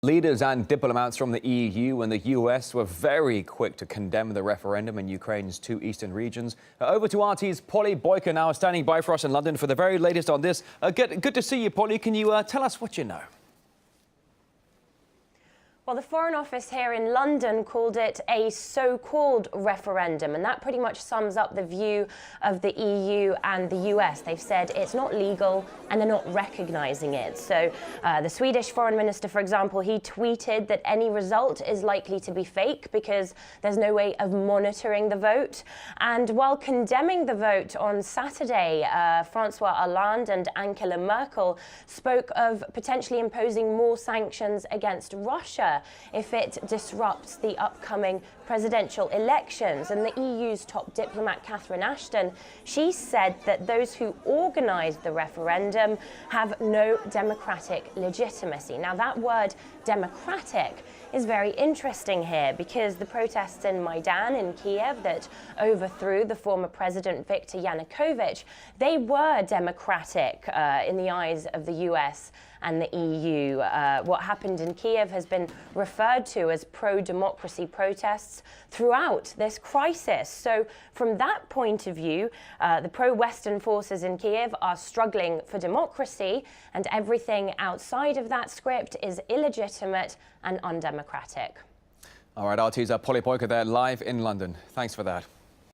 Leaders and diplomats from the EU and the US were very quick to condemn the referendum in Ukraine's two eastern regions. Over to RT's Polly Boyker now standing by for us in London for the very latest on this. Good to see you, Polly. Can you tell us what you know? Well, the Foreign Office here in London called it a so-called referendum, and that pretty much sums up the view of the EU and the US. They've said it's not legal and they're not recognising it. So the Swedish Foreign Minister, for example, he tweeted that any result is likely to be fake because there's no way of monitoring the vote. And while condemning the vote on Saturday, Francois Hollande and Angela Merkel spoke of potentially imposing more sanctions against Russia if it disrupts the upcoming presidential elections. And the EU's top diplomat, Catherine Ashton, she said that those who organised the referendum have no democratic legitimacy. Now, that word democratic is very interesting here because the protests in Maidan in Kiev that overthrew the former president Viktor Yanukovych, they were democratic in the eyes of the US and the EU. What happened in Kiev has been referred to as pro-democracy protests throughout this crisis. So from that point of view, the pro-Western forces in Kiev are struggling for democracy, and everything outside of that script is illegitimate and undemocratic. All right, RT's Polly Boyker there live in London. Thanks for that.